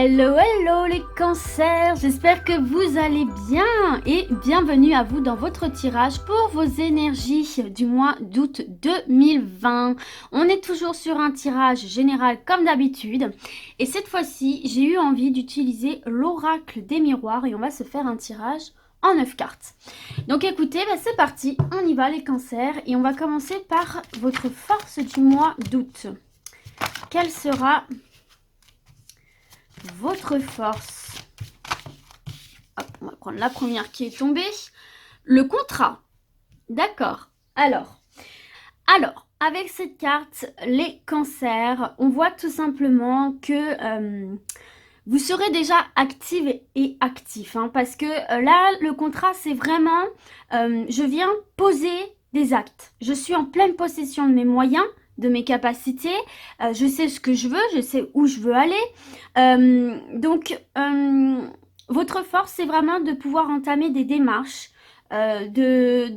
Hello, hello les cancers, j'espère que vous allez bien et bienvenue à vous dans votre tirage pour vos énergies du mois d'août 2020. On est toujours sur un tirage général comme d'habitude et cette fois-ci j'ai eu envie d'utiliser l'oracle des miroirs et on va se faire un tirage en 9 cartes. Donc écoutez, c'est parti, on y va les cancers et on va commencer par votre force du mois d'août. Quelle sera votre force? Hop, on va prendre la première qui est tombée. Le contrat. D'accord. Alors, avec cette carte, les cancers, on voit tout simplement que vous serez déjà active et actif. Parce que là, le contrat, c'est vraiment, je viens poser des actes. Je suis en pleine possession de mes moyens, de mes capacités. Je sais ce que je veux, je sais où je veux aller. Donc, votre force, c'est vraiment de pouvoir entamer des démarches, de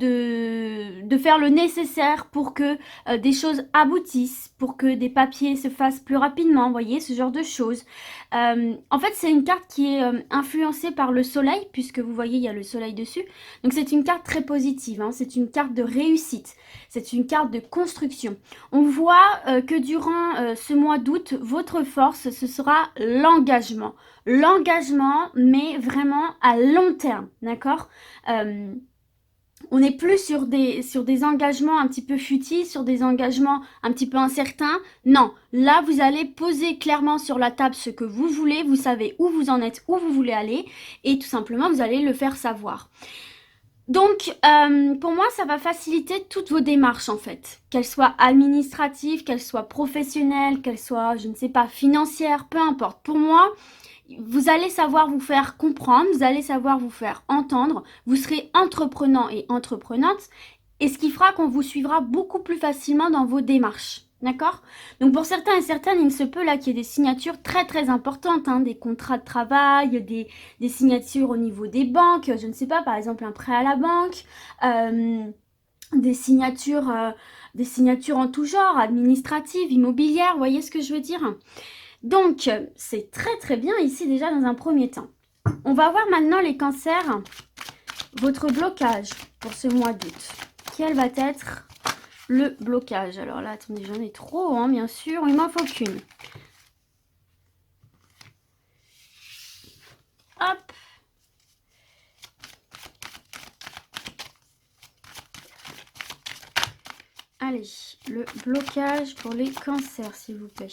faire le nécessaire pour que des choses aboutissent, pour que des papiers se fassent plus rapidement, vous voyez, ce genre de choses. En fait, c'est une carte qui est influencée par le soleil, puisque vous voyez, il y a le soleil dessus. Donc, c'est une carte très positive, c'est une carte de réussite, c'est une carte de construction. On voit que durant ce mois d'août, votre force, ce sera l'engagement. L'engagement, mais vraiment à long terme, d'accord? On n'est plus sur des engagements un petit peu futiles, sur des engagements un petit peu incertains. Non, là, vous allez poser clairement sur la table ce que vous voulez, vous savez où vous en êtes, où vous voulez aller, et tout simplement, vous allez le faire savoir. Donc, pour moi, ça va faciliter toutes vos démarches, en fait. Qu'elles soient administratives, qu'elles soient professionnelles, qu'elles soient, je ne sais pas, financières, peu importe. Pour moi, vous allez savoir vous faire comprendre, vous allez savoir vous faire entendre, vous serez entreprenant et entreprenante, et ce qui fera qu'on vous suivra beaucoup plus facilement dans vos démarches. D'accord? Donc pour certains et certaines, il se peut là qu'il y ait des signatures très très importantes, des contrats de travail, des signatures au niveau des banques, je ne sais pas, par exemple un prêt à la banque, des signatures en tout genre, administratives, immobilières, vous voyez ce que je veux dire? Donc, c'est très très bien ici déjà dans un premier temps. On va voir maintenant les cancers, votre blocage pour ce mois d'août. Quel va être le blocage? Alors là, attendez, j'en ai trop, bien sûr. Il m'en faut qu'une. Hop. Allez, le blocage pour les cancers, s'il vous plaît.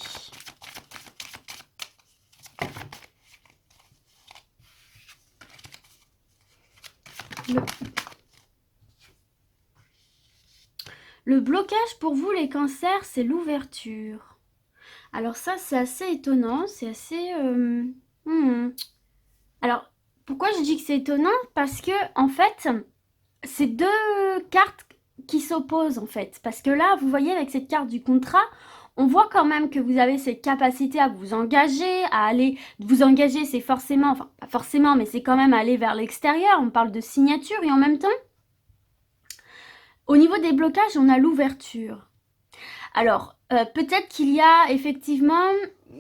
Le blocage pour vous, les cancers, c'est l'ouverture. Alors ça, c'est assez étonnant, c'est assez... Alors, pourquoi je dis que c'est étonnant? Parce que, en fait, c'est deux cartes qui s'opposent, en fait. Parce que là, vous voyez, avec cette carte du contrat, on voit quand même que vous avez cette capacité à vous engager, à aller... Vous engager, c'est forcément... Enfin, pas forcément, mais c'est quand même aller vers l'extérieur. On parle de signature et en même temps, au niveau des blocages, on a l'ouverture. Alors, peut-être qu'il y a effectivement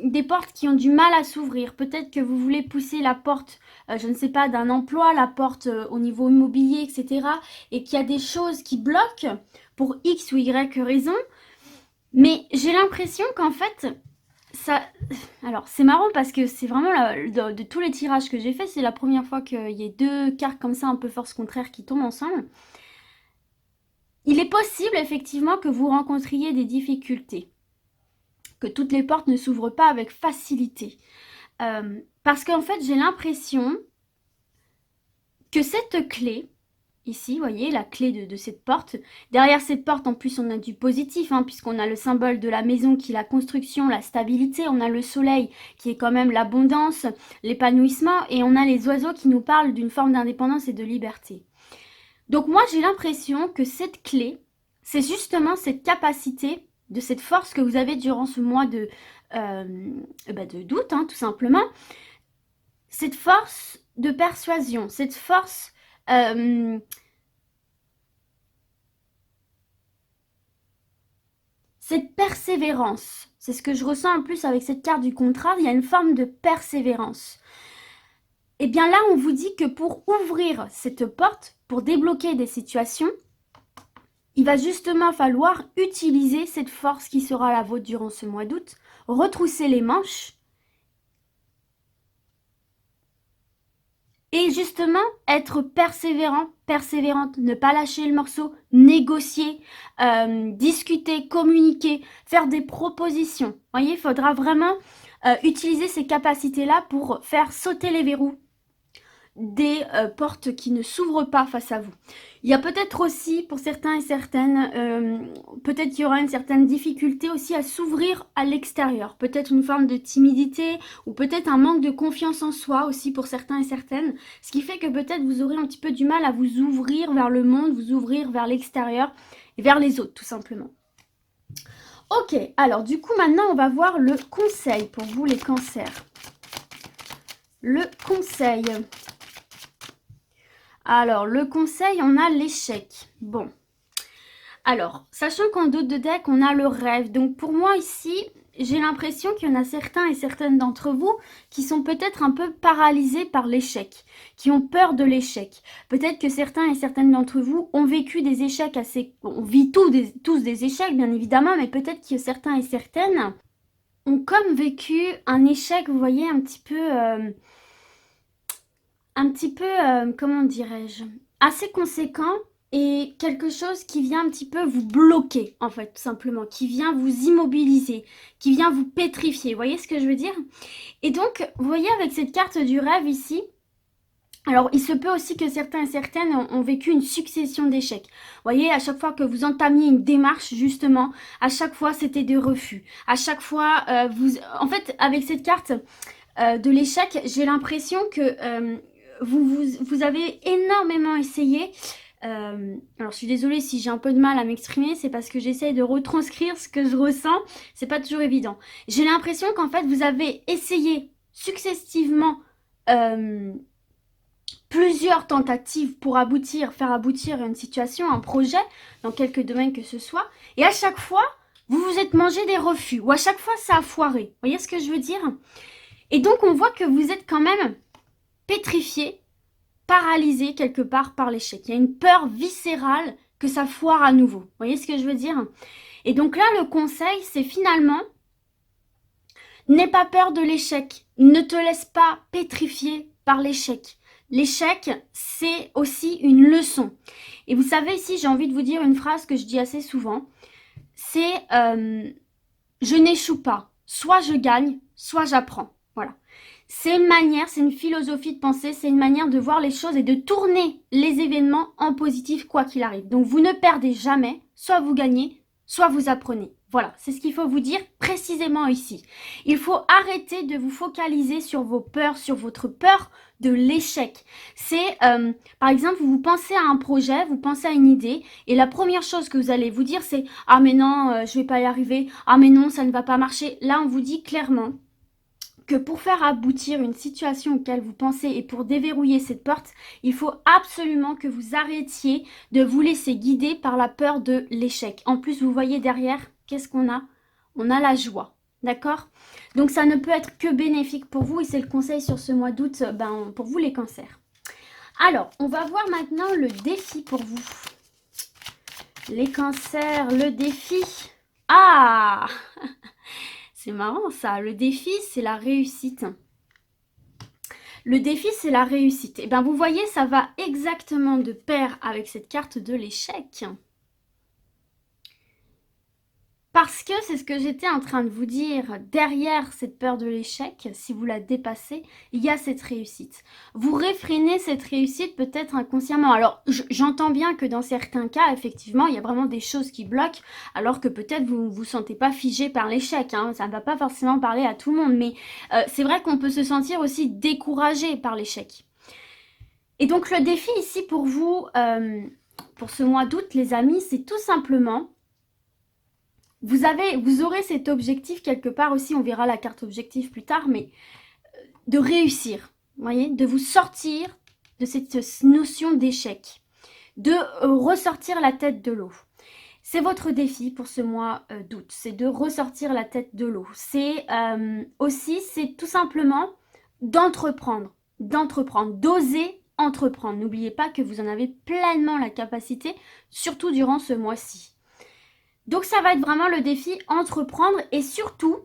des portes qui ont du mal à s'ouvrir. Peut-être que vous voulez pousser la porte, je ne sais pas, d'un emploi, la porte au niveau immobilier, etc. Et qu'il y a des choses qui bloquent pour X ou Y raison. Mais j'ai l'impression qu'en fait, ça... Alors, c'est marrant parce que c'est vraiment, de tous les tirages que j'ai fait, c'est la première fois qu'il y ait deux cartes comme ça, un peu force contraire, qui tombent ensemble. Il est possible effectivement que vous rencontriez des difficultés, que toutes les portes ne s'ouvrent pas avec facilité. Parce qu'en fait, j'ai l'impression que cette clé, ici, vous voyez, la clé de cette porte, derrière cette porte, en plus, on a du positif, puisqu'on a le symbole de la maison qui est la construction, la stabilité, on a le soleil qui est quand même l'abondance, l'épanouissement, et on a les oiseaux qui nous parlent d'une forme d'indépendance et de liberté. Donc moi, j'ai l'impression que cette clé, c'est justement cette capacité, de cette force que vous avez durant ce mois d'août, tout simplement. Cette force de persuasion, cette force... cette persévérance, C'est ce que je ressens en plus avec cette carte du contrat. Il y a une forme de persévérance. Et bien là, on vous dit que pour ouvrir cette porte, pour débloquer des situations, il va justement falloir utiliser cette force qui sera la vôtre durant ce mois d'août, retrousser les manches et justement être persévérant, persévérante, ne pas lâcher le morceau, négocier, discuter, communiquer, faire des propositions. Vous voyez, il faudra vraiment utiliser ces capacités-là pour faire sauter les verrous des portes qui ne s'ouvrent pas face à vous. Il y a peut-être aussi, pour certains et certaines, peut-être qu'il y aura une certaine difficulté aussi à s'ouvrir à l'extérieur. Peut-être une forme de timidité ou peut-être un manque de confiance en soi aussi pour certains et certaines. Ce qui fait que peut-être vous aurez un petit peu du mal à vous ouvrir vers le monde, vous ouvrir vers l'extérieur et vers les autres tout simplement. Ok, alors du coup maintenant on va voir le conseil pour vous les cancers. Le conseil. Alors, le conseil, on a l'échec. Bon. Alors, sachant qu'en dos de deck, on a le rêve. Donc, pour moi, ici, j'ai l'impression qu'il y en a certains et certaines d'entre vous qui sont peut-être un peu paralysés par l'échec, qui ont peur de l'échec. Peut-être que certains et certaines d'entre vous ont vécu des échecs assez... On vit tous des échecs, bien évidemment, mais peut-être que certains et certaines ont comme vécu un échec, vous voyez, un petit peu, comment dirais-je, assez conséquent et quelque chose qui vient un petit peu vous bloquer, en fait, tout simplement, qui vient vous immobiliser, qui vient vous pétrifier. Vous voyez ce que je veux dire? Et donc, vous voyez avec cette carte du rêve ici, alors il se peut aussi que certains et certaines ont vécu une succession d'échecs. Vous voyez, à chaque fois que vous entamiez une démarche, justement, à chaque fois c'était des refus. À chaque fois, en fait, avec cette carte de l'échec, j'ai l'impression que... vous avez énormément essayé. Alors, je suis désolée si j'ai un peu de mal à m'exprimer, c'est parce que j'essaye de retranscrire ce que je ressens. C'est pas toujours évident. J'ai l'impression qu'en fait, vous avez essayé successivement plusieurs tentatives pour faire aboutir une situation, un projet, dans quelques domaines que ce soit. Et à chaque fois, vous vous êtes mangé des refus. Ou à chaque fois, ça a foiré. Vous voyez ce que je veux dire? Et donc, on voit que vous êtes quand même pétrifié, paralysé quelque part par l'échec. Il y a une peur viscérale que ça foire à nouveau. Vous voyez ce que je veux dire? Et donc là, le conseil, c'est finalement, n'aie pas peur de l'échec. Ne te laisse pas pétrifier par l'échec. L'échec, c'est aussi une leçon. Et vous savez, ici, j'ai envie de vous dire une phrase que je dis assez souvent. C'est je n'échoue pas. Soit je gagne, soit j'apprends. Voilà. C'est une manière, c'est une philosophie de pensée, c'est une manière de voir les choses et de tourner les événements en positif quoi qu'il arrive. Donc vous ne perdez jamais, soit vous gagnez, soit vous apprenez. Voilà, c'est ce qu'il faut vous dire précisément ici. Il faut arrêter de vous focaliser sur vos peurs, sur votre peur de l'échec. C'est, par exemple, vous pensez à un projet, vous pensez à une idée, et la première chose que vous allez vous dire, c'est « Ah mais non, je vais pas y arriver. Ah mais non, ça ne va pas marcher. » Là, on vous dit clairement que pour faire aboutir une situation auquel vous pensez et pour déverrouiller cette porte, il faut absolument que vous arrêtiez de vous laisser guider par la peur de l'échec. En plus, vous voyez derrière, qu'est-ce qu'on a? On a la joie, d'accord? Donc ça ne peut être que bénéfique pour vous et c'est le conseil sur ce mois d'août pour vous les cancers. Alors, on va voir maintenant le défi pour vous. Les cancers, le défi. Ah! C'est marrant ça, le défi c'est la réussite. Le défi c'est la réussite. Et bien vous voyez, ça va exactement de pair avec cette carte de l'échec. Parce que c'est ce que j'étais en train de vous dire, derrière cette peur de l'échec, si vous la dépassez, il y a cette réussite. Vous réfrénez cette réussite peut-être inconsciemment. Alors j'entends bien que dans certains cas, effectivement, il y a vraiment des choses qui bloquent, alors que peut-être vous ne vous sentez pas figé par l'échec. Hein. Ça ne va pas forcément parler à tout le monde, mais c'est vrai qu'on peut se sentir aussi découragé par l'échec. Et donc le défi ici pour vous, pour ce mois d'août, les amis, c'est tout simplement... Vous aurez cet objectif quelque part aussi, on verra la carte objectif plus tard, mais de réussir, vous voyez, de vous sortir de cette notion d'échec, de ressortir la tête de l'eau. C'est votre défi pour ce mois d'août, c'est de ressortir la tête de l'eau. C'est aussi, c'est tout simplement d'entreprendre, d'oser entreprendre. N'oubliez pas que vous en avez pleinement la capacité, surtout durant ce mois-ci. Donc ça va être vraiment le défi entreprendre et surtout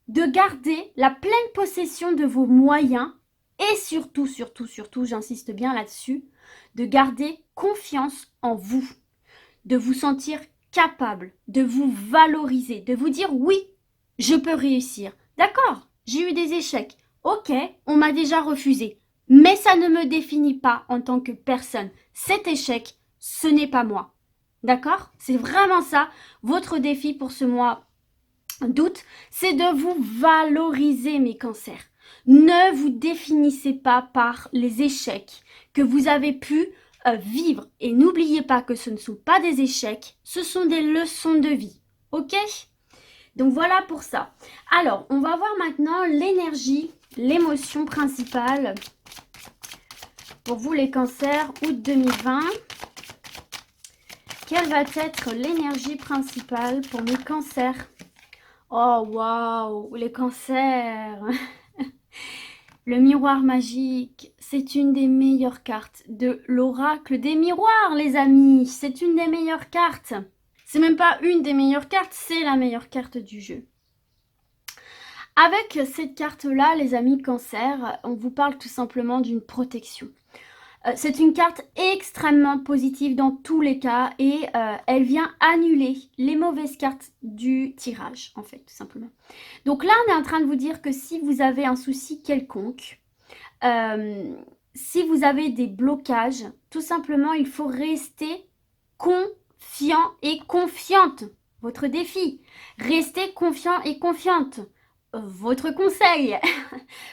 de garder la pleine possession de vos moyens et surtout, j'insiste bien là-dessus, de garder confiance en vous, de vous sentir capable, de vous valoriser, de vous dire oui, je peux réussir. D'accord, j'ai eu des échecs. Ok, on m'a déjà refusé. Mais ça ne me définit pas en tant que personne. Cet échec, ce n'est pas moi. D'accord? C'est vraiment ça, votre défi pour ce mois d'août, c'est de vous valoriser, mes cancers. Ne vous définissez pas par les échecs que vous avez pu vivre. Et n'oubliez pas que ce ne sont pas des échecs, ce sont des leçons de vie. Ok? Donc voilà pour ça. Alors, on va voir maintenant l'énergie, l'émotion principale pour vous les cancers, août 2020. Quelle va être l'énergie principale pour mes cancers? Oh waouh, les cancers. Le miroir magique, c'est une des meilleures cartes de l'oracle des miroirs, les amis. C'est une des meilleures cartes. C'est même pas une des meilleures cartes, c'est la meilleure carte du jeu. Avec cette carte-là, les amis cancer, on vous parle tout simplement d'une protection. C'est une carte extrêmement positive dans tous les cas et elle vient annuler les mauvaises cartes du tirage, en fait, tout simplement. Donc là, on est en train de vous dire que si vous avez un souci quelconque, si vous avez des blocages, tout simplement, il faut rester confiant et confiante. Votre défi, restez confiant et confiante. Votre conseil,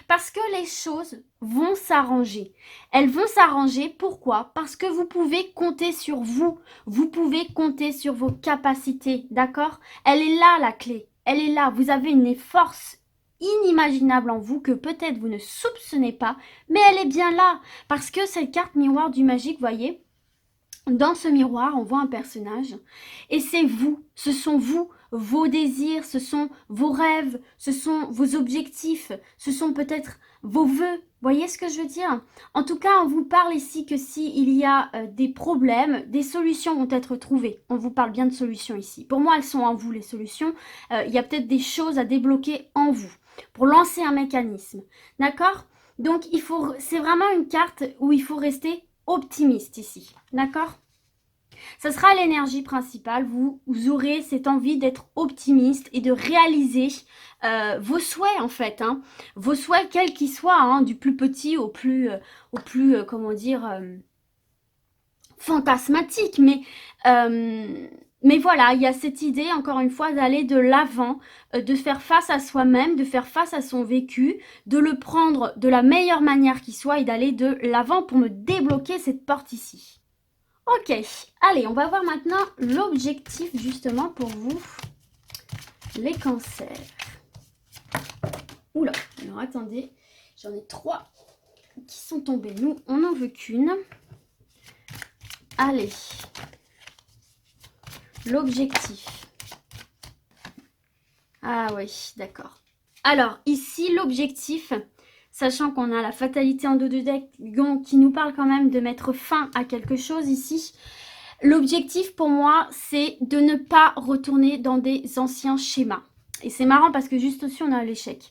parce que les choses vont s'arranger. Elles vont s'arranger, pourquoi? Parce que vous pouvez compter sur vous, vous pouvez compter sur vos capacités, d'accord? Elle est là la clé, elle est là, vous avez une force inimaginable en vous que peut-être vous ne soupçonnez pas, mais elle est bien là, parce que cette carte miroir du magique, voyez, dans ce miroir, on voit un personnage et c'est vous, ce sont vous, vos désirs, ce sont vos rêves, ce sont vos objectifs, ce sont peut-être vos vœux. Voyez ce que je veux dire? En tout cas, on vous parle ici que s'il y a des problèmes, des solutions vont être trouvées. On vous parle bien de solutions ici. Pour moi, elles sont en vous, les solutions. Il y a peut-être des choses à débloquer en vous pour lancer un mécanisme. D'accord? Donc, c'est vraiment une carte où il faut rester optimiste ici, d'accord? Ça sera l'énergie principale, vous aurez cette envie d'être optimiste et de réaliser vos souhaits en fait, hein. Vos souhaits quels qu'ils soient, hein, du plus petit au plus comment dire, fantasmatique, mais voilà, il y a cette idée, encore une fois, d'aller de l'avant, de faire face à soi-même, de faire face à son vécu, de le prendre de la meilleure manière qui soit et d'aller de l'avant pour me débloquer cette porte ici. Ok, allez, on va voir maintenant l'objectif justement pour vous, les cancers. Oula, alors attendez, j'en ai 3 qui sont tombés. Nous, on n'en veut qu'une. Allez, l'objectif. Ah oui, d'accord. Alors, ici, l'objectif, sachant qu'on a la fatalité en dos de deck qui nous parle quand même de mettre fin à quelque chose ici. L'objectif pour moi, c'est de ne pas retourner dans des anciens schémas. Et c'est marrant parce que juste aussi, on a l'échec.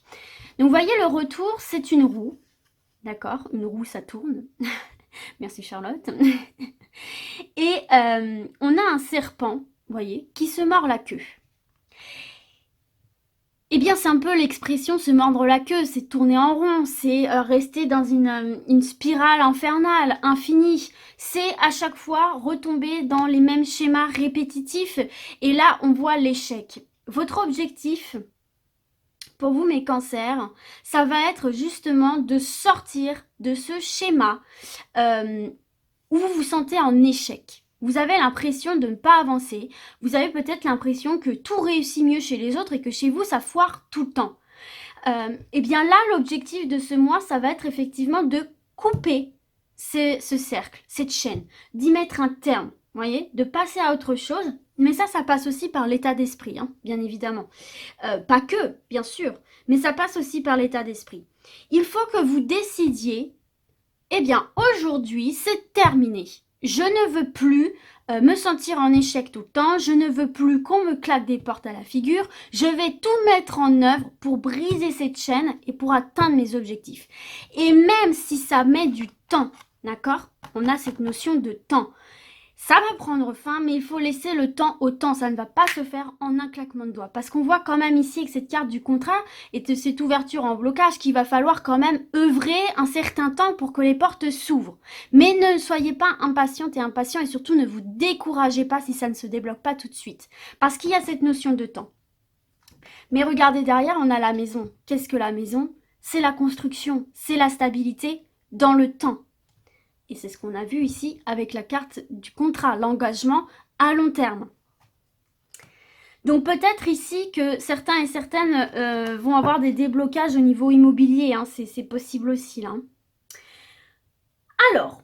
Donc, vous voyez, le retour, c'est une roue. D'accord? Une roue, ça tourne. Merci Charlotte. Et on a un serpent, vous voyez, qui se mord la queue. Eh bien, c'est un peu l'expression se mordre la queue, c'est tourner en rond, c'est rester dans une spirale infernale, infinie. C'est à chaque fois retomber dans les mêmes schémas répétitifs. Et là, on voit l'échec. Votre objectif, pour vous, mes cancers, ça va être justement de sortir de ce schéma où vous vous sentez en échec. Vous avez l'impression de ne pas avancer. Vous avez peut-être l'impression que tout réussit mieux chez les autres et que chez vous, ça foire tout le temps. Et bien là, l'objectif de ce mois, ça va être effectivement de couper ce cercle, cette chaîne, d'y mettre un terme. voyez, de passer à autre chose. Mais ça passe aussi par l'état d'esprit, hein, bien évidemment. Pas que, bien sûr, mais ça passe aussi par l'état d'esprit. Il faut que vous décidiez, eh bien, aujourd'hui, c'est terminé. Je ne veux plus me sentir en échec tout le temps. Je ne veux plus qu'on me claque des portes à la figure. Je vais tout mettre en œuvre pour briser cette chaîne et pour atteindre mes objectifs. Et même si ça met du temps, d'accord? On a cette notion de temps. Ça va prendre fin, mais il faut laisser le temps au temps. Ça ne va pas se faire en un claquement de doigts. Parce qu'on voit quand même ici avec cette carte du contrat et de cette ouverture en blocage qu'il va falloir quand même œuvrer un certain temps pour que les portes s'ouvrent. Mais ne soyez pas impatiente et impatient et surtout ne vous découragez pas si ça ne se débloque pas tout de suite. Parce qu'il y a cette notion de temps. Mais regardez derrière, on a la maison. Qu'est-ce que la maison? C'est la construction, c'est la stabilité dans le temps. Et c'est ce qu'on a vu ici avec la carte du contrat, l'engagement à long terme. Donc peut-être ici que certains et certaines vont avoir des déblocages au niveau immobilier, hein, c'est possible aussi là. Alors,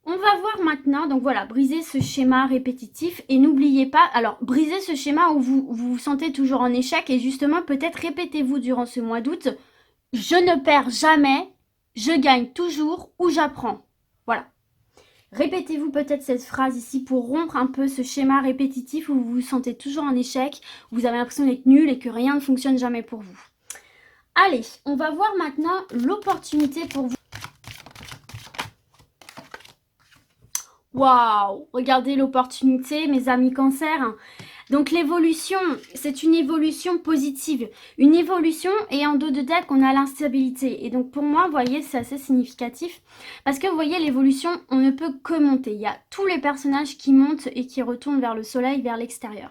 on va voir maintenant, donc voilà, briser ce schéma répétitif et n'oubliez pas, alors briser ce schéma où vous vous sentez toujours en échec et justement peut-être répétez-vous durant ce mois d'août, je ne perds jamais, je gagne toujours ou j'apprends. Voilà. Répétez-vous peut-être cette phrase ici pour rompre un peu ce schéma répétitif où vous vous sentez toujours en échec, où vous avez l'impression d'être nul et que rien ne fonctionne jamais pour vous. Allez, on va voir maintenant l'opportunité pour vous. Waouh, regardez l'opportunité, mes amis Cancer. Donc l'évolution, c'est une évolution positive. Une évolution et en dos de deck, on a l'instabilité. Et donc pour moi, vous voyez, c'est assez significatif. Parce que vous voyez, l'évolution, on ne peut que monter. Il y a tous les personnages qui montent et qui retournent vers le soleil, vers l'extérieur.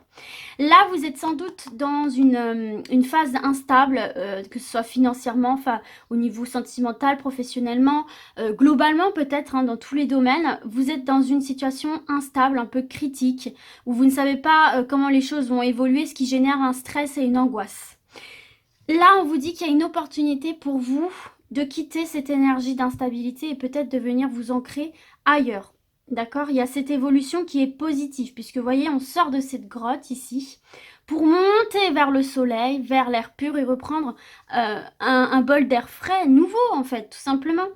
Là, vous êtes sans doute dans une phase instable, que ce soit financièrement, enfin, au niveau sentimental, professionnellement, globalement peut-être, hein, dans tous les domaines. Vous êtes dans une situation instable, un peu critique, où vous ne savez pas comment les choses vont évoluer, ce qui génère un stress et une angoisse. Là, on vous dit qu'il y a une opportunité pour vous de quitter cette énergie d'instabilité et peut-être de venir vous ancrer ailleurs. D'accord? Il y a cette évolution qui est positive, puisque vous voyez, on sort de cette grotte ici pour monter vers le soleil, vers l'air pur et reprendre un bol d'air frais, nouveau en fait, tout simplement.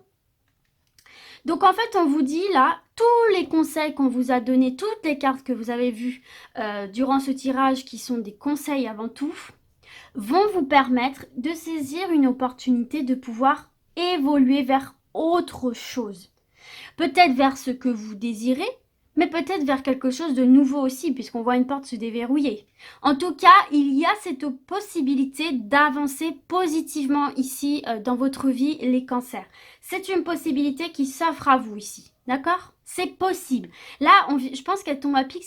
Donc en fait, on vous dit là, tous les conseils qu'on vous a donnés, toutes les cartes que vous avez vues durant ce tirage, qui sont des conseils avant tout, vont vous permettre de saisir une opportunité de pouvoir évoluer vers autre chose. Peut-être vers ce que vous désirez, mais peut-être vers quelque chose de nouveau aussi, puisqu'on voit une porte se déverrouiller. En tout cas, il y a cette possibilité d'avancer positivement ici dans votre vie, les cancers. C'est une possibilité qui s'offre à vous ici, d'accord? C'est possible. Là, je pense qu'elle tombe à pic,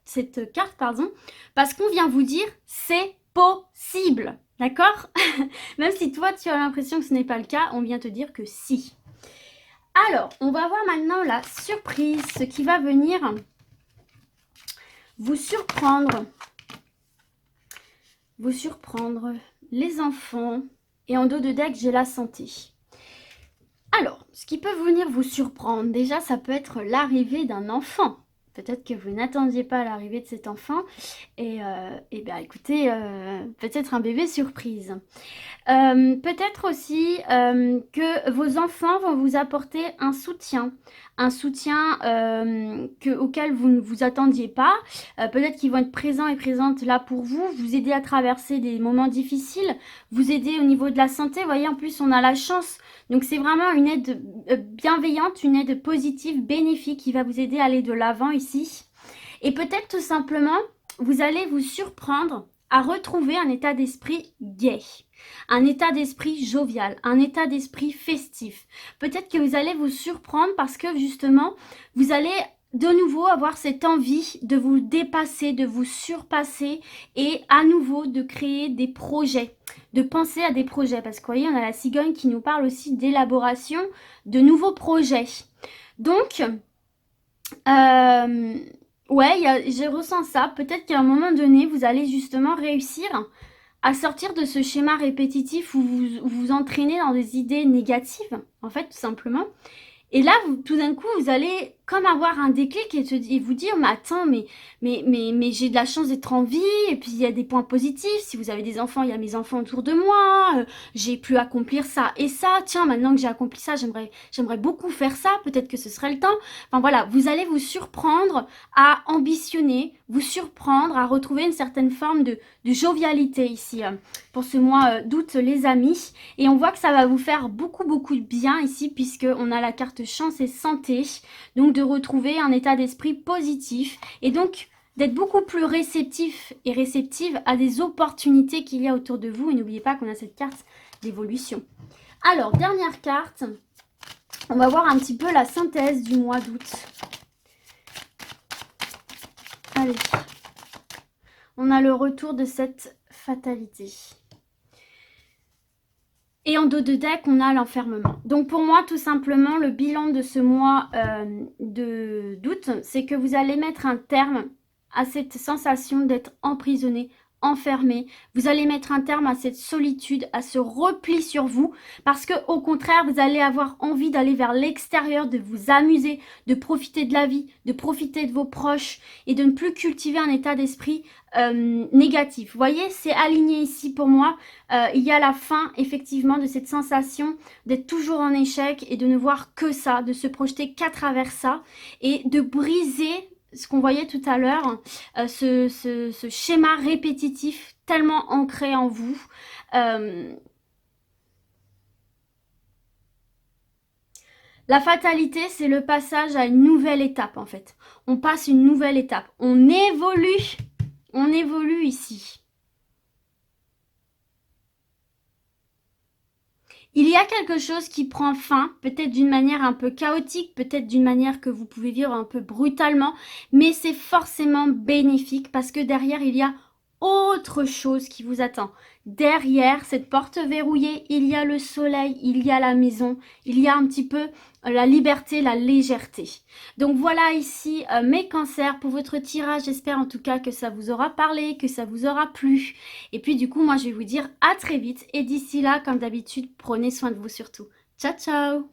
cette carte, pardon, parce qu'on vient vous dire c'est possible, d'accord? Même si toi, tu as l'impression que ce n'est pas le cas, on vient te dire que si. Alors, on va voir maintenant la surprise, ce qui va venir vous surprendre. Vous surprendre, les enfants. Et en dos de deck, j'ai la santé. Alors, ce qui peut venir vous surprendre, déjà, ça peut être l'arrivée d'un enfant. Peut-être que vous n'attendiez pas l'arrivée de cet enfant. Et bien, écoutez, peut-être un bébé surprise. Peut-être aussi que vos enfants vont vous apporter un soutien auquel vous ne vous attendiez pas. Peut-être qu'ils vont être présents et présentes là pour vous, vous aider à traverser des moments difficiles, vous aider au niveau de la santé. Vous voyez, en plus, on a la chance. Donc, c'est vraiment une aide bienveillante, une aide positive, bénéfique qui va vous aider à aller de l'avant ici. Et peut-être tout simplement, vous allez vous surprendre à retrouver un état d'esprit gai, un état d'esprit jovial, un état d'esprit festif. Peut-être que vous allez vous surprendre parce que justement, vous allez de nouveau avoir cette envie de vous dépasser, de vous surpasser et à nouveau de créer des projets, de penser à des projets. Parce que vous voyez, on a la cigogne qui nous parle aussi d'élaboration de nouveaux projets. Donc, ouais, je ressens ça. Peut-être qu'à un moment donné, vous allez justement réussir à sortir de ce schéma répétitif où vous entraînez dans des idées négatives, en fait, tout simplement. Et là, tout d'un coup, vous allez comme avoir un déclic et vous dire, mais attends, mais j'ai de la chance d'être en vie, et puis il y a des points positifs. Si vous avez des enfants, il y a mes enfants autour de moi, j'ai pu accomplir ça et ça. Tiens, maintenant que j'ai accompli ça, j'aimerais beaucoup faire ça, peut-être que ce serait le temps. Enfin voilà, vous allez vous surprendre à ambitionner, vous surprendre à retrouver une certaine forme de jovialité ici pour ce mois d'août, les amis. Et on voit que ça va vous faire beaucoup de bien ici, puisque on a la carte chance et santé. Donc de retrouver un état d'esprit positif et donc d'être beaucoup plus réceptif et réceptive à des opportunités qu'il y a autour de vous. Et n'oubliez pas qu'on a cette carte d'évolution. Alors, dernière carte, on va voir un petit peu la synthèse du mois d'août. Allez, on a le retour de cette fatalité. Et en dos de deck, on a l'enfermement. Donc pour moi, tout simplement, le bilan de ce mois d'août, c'est que vous allez mettre un terme à cette sensation d'être emprisonné, enfermé. Vous allez mettre un terme à cette solitude, à ce repli sur vous, parce que au contraire, vous allez avoir envie d'aller vers l'extérieur, de vous amuser, de profiter de la vie, de profiter de vos proches et de ne plus cultiver un état d'esprit négatif. Vous voyez, c'est aligné ici pour moi. Il y a la fin effectivement de cette sensation d'être toujours en échec et de ne voir que ça, de se projeter qu'à travers ça et de briser ce qu'on voyait tout à l'heure, ce schéma répétitif tellement ancré en vous. La fatalité, c'est le passage à une nouvelle étape en fait. On passe une nouvelle étape. On évolue ici. Il y a quelque chose qui prend fin, peut-être d'une manière un peu chaotique, peut-être d'une manière que vous pouvez vivre un peu brutalement, mais c'est forcément bénéfique parce que derrière, il y a autre chose qui vous attend. Derrière cette porte verrouillée, il y a le soleil, il y a la maison, il y a un petit peu la liberté, la légèreté. Donc voilà ici mes cancers pour votre tirage. J'espère en tout cas que ça vous aura parlé, que ça vous aura plu. Et puis du coup, moi je vais vous dire à très vite. Et d'ici là, comme d'habitude, prenez soin de vous surtout. Ciao, ciao!